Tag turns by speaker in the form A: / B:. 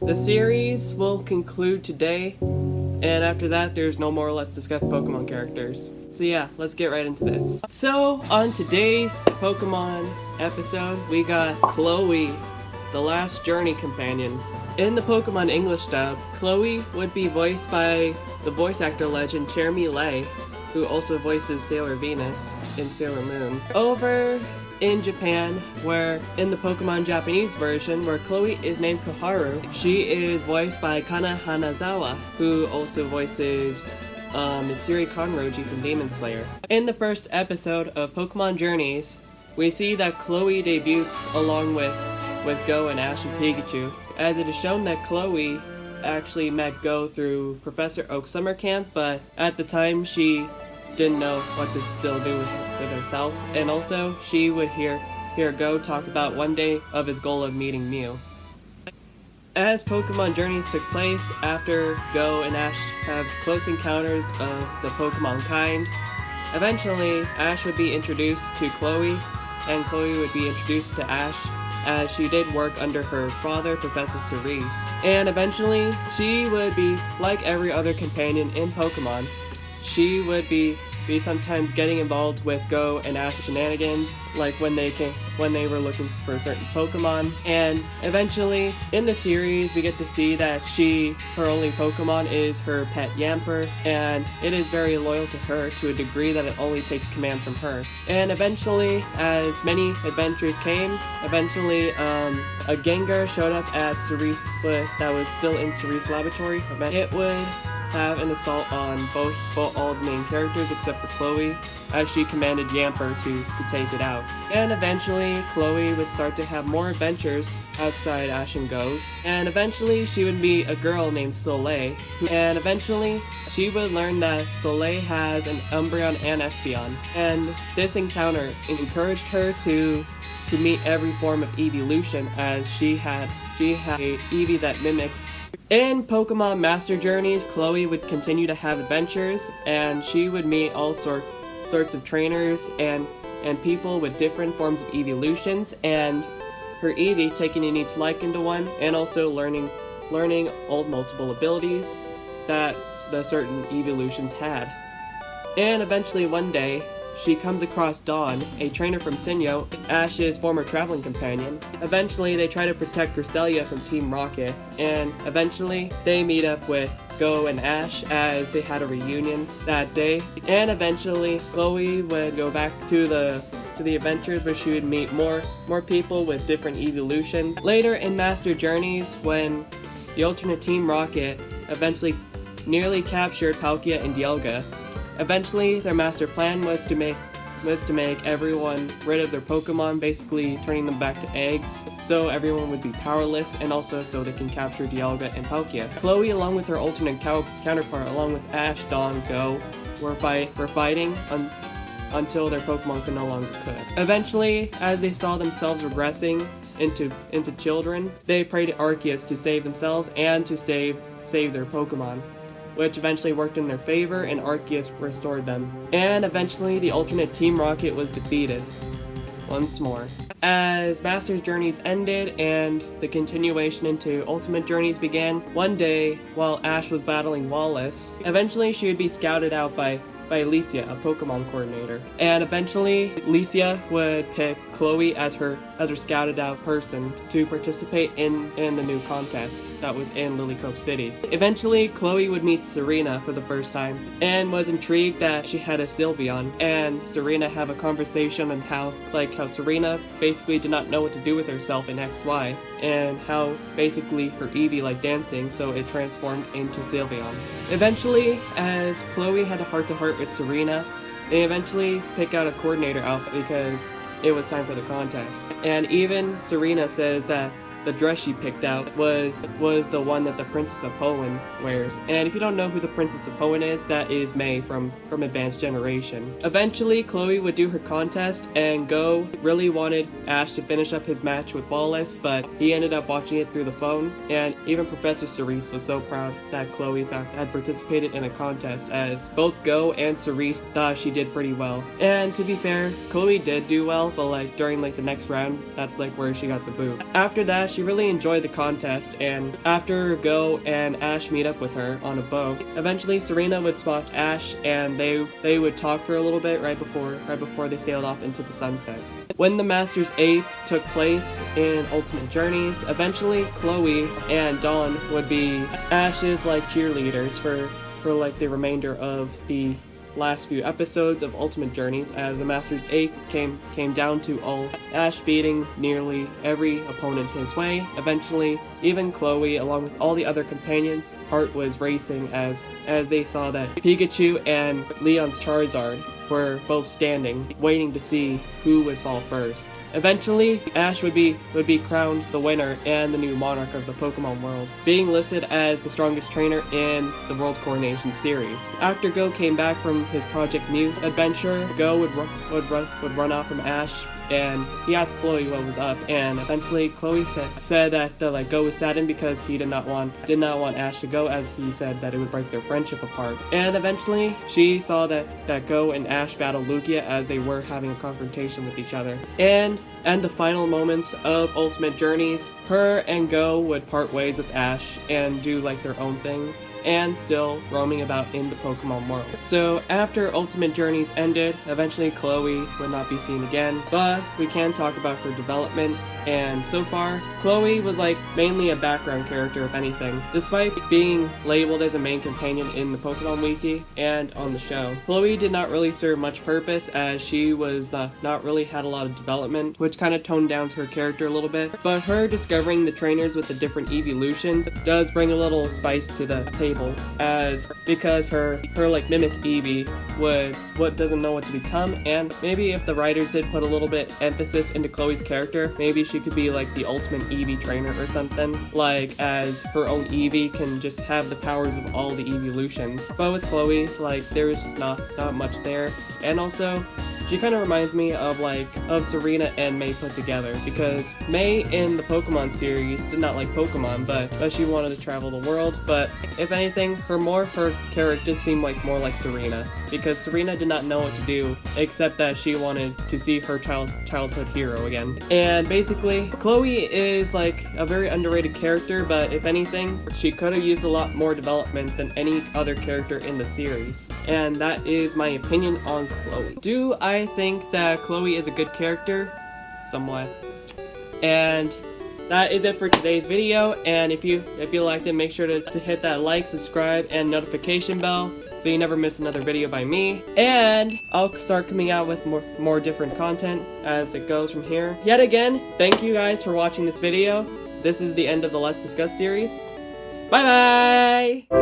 A: The series will conclude today, and after that there's no more Let's Discuss Pokemon characters. So yeah, let's get right into this. So on today's Pokemon episode, we got Chloe, the last journey companion. In the Pokemon English dub, Chloe would be voiced by the voice actor legend Chermi Lei, who also voices Sailor Venus in Sailor Moon. Over in Japan, where in the Pokemon Japanese version, where Chloe is named Koharu, she is voiced by Kana Hanazawa, who also voices Mitsuri Konroji from Demon Slayer. In the first episode of Pokemon Journeys, we see that Chloe debuts along with Go and Ash and Pikachu, as it is shown that Chloe actually met Go through Professor Oak's summer camp, but at the time she didn't know what to still do with herself, and also she would hear Go talk about one day of his goal of meeting Mew. As Pokemon Journeys took place after Go and Ash have close encounters of the Pokemon kind, eventually Ash would be introduced to Chloe, and Chloe would be introduced to Ash, as she did work under her father, Professor Cerise. And eventually, she would be like every other companion in Pokemon. She would be sometimes getting involved with Go and Ash shenanigans, like when they were looking for certain Pokemon. And eventually, in the series, we get to see that her only Pokemon is her pet Yamper, and it is very loyal to her to a degree that it only takes commands from her. And eventually, as many adventures came, a Gengar showed up at Cerise, but that was still in Cerise Laboratory. It would have an assault on both all the main characters except for Chloe, as she commanded Yamper to take it out. And eventually, Chloe would start to have more adventures outside Ash and Go's, and eventually she would meet a girl named Soleil, and eventually she would learn that Soleil has an Umbreon and Espeon, and this encounter encouraged her to meet every form of evolution, as she had a Eevee that mimics. In Pokemon Master Journeys, Chloe would continue to have adventures, and she would meet all sorts of trainers and people with different forms of evolutions, and her Eevee taking in each liking to one, and also learning old multiple abilities that the certain evolutions had. And eventually one day, she comes across Dawn, a trainer from Sinnoh, Ash's former traveling companion. Eventually, they try to protect Cresselia from Team Rocket, and eventually, they meet up with Go and Ash as they had a reunion that day. And eventually, Chloe would go back to the adventures where she would meet more people with different evolutions. Later in Master Journeys, when the alternate Team Rocket eventually nearly captured Palkia and Dialga, eventually, their master plan was to make everyone rid of their Pokemon, basically turning them back to eggs, so everyone would be powerless, and also so they can capture Dialga and Palkia. Chloe, along with her alternate counterpart, along with Ash, Dawn, Go, were fighting until their Pokemon no longer could. Eventually, as they saw themselves regressing into children, they prayed to Arceus to save themselves and to save their Pokemon, which eventually worked in their favor, and Arceus restored them. And eventually, the alternate Team Rocket was defeated once more. As Master Journeys ended and the continuation into Ultimate Journeys began, one day, while Ash was battling Wallace, eventually she would be scouted out by Alicia, a Pokemon coordinator. And eventually, Alicia would pick Chloe as her scouted out person to participate in the new contest that was in Lilycove City. Eventually, Chloe would meet Serena for the first time, and was intrigued that she had a Sylveon, and Serena have a conversation on how Serena basically did not know what to do with herself in XY, and how basically her Eevee liked dancing, so it transformed into Sylveon. Eventually, as Chloe had a heart-to-heart with Serena, they eventually pick out a coordinator outfit because it was time for the contest. And even Serena says that the dress she picked out was the one that the Princess of Hoenn wears. And if you don't know who the Princess of Hoenn is, that is May from Advanced Generation. Eventually, Chloe would do her contest, and Go really wanted Ash to finish up his match with Wallace, but he ended up watching it through the phone, and even Professor Cerise was so proud that Chloe had participated in a contest, as both Go and Cerise thought she did pretty well. And to be fair, Chloe did do well, but during the next round, that's where she got the boot. After that, she really enjoyed the contest, and after Go and Ash meet up with her on a boat, eventually Serena would spot Ash and they would talk for a little bit right before they sailed off into the sunset. When the Masters 8 took place in Ultimate Journeys, eventually Chloe and Dawn would be Ash's like cheerleaders for like the remainder of the last few episodes of Ultimate Journeys, as the Masters 8 came down to all Ash beating nearly every opponent his way. Eventually, even Chloe, along with all the other companions, heart was racing as they saw that Pikachu and Leon's Charizard were both standing, waiting to see who would fall first. Eventually, Ash would be crowned the winner and the new monarch of the Pokemon world, being listed as the strongest trainer in the World Coronation series. After Go came back from his Project Mew adventure, Go would run off from Ash, and he asked Chloe what was up, and eventually Chloe said that Go was saddened because he did not want Ash to go, as he said that it would break their friendship apart. And eventually she saw that Go and Ash battled Lugia as they were having a confrontation with each other. And the final moments of Ultimate Journeys, her and Go would part ways with Ash and do like their own thing, and still roaming about in the Pokemon world. So after Ultimate Journeys ended, eventually Chloe would not be seen again, but we can talk about her development, and so far, Chloe was like mainly a background character if anything. Despite being labeled as a main companion in the Pokemon Wiki and on the show, Chloe did not really serve much purpose, as she was not really had a lot of development, which kind of toned down her character a little bit. But her discovering the trainers with the different evolutions does bring a little spice to the table, because her like mimic Eevee doesn't know what to become, and maybe if the writers did put a little bit emphasis into Chloe's character, maybe she could be like the ultimate Eevee trainer or something, like as her own Eevee can just have the powers of all the evolutions. But with Chloe, like there's not much there, and also she kind of reminds me of Serena and May put together, because May in the Pokemon series did not like Pokemon, but she wanted to travel the world. But if anything, her characters seem more like Serena, because Serena did not know what to do except that she wanted to see her childhood hero again. And basically, Chloe is like a very underrated character, but if anything, she could have used a lot more development than any other character in the series. And that is my opinion on Chloe. Do I think that Chloe is a good character? Somewhat. And that is it for today's video, and if you liked it, make sure to hit that like, subscribe, and notification bell so you never miss another video by me. And I'll start coming out with more different content as it goes from here. Yet again, thank you guys for watching this video. This is the end of the Let's Discuss series. Bye bye!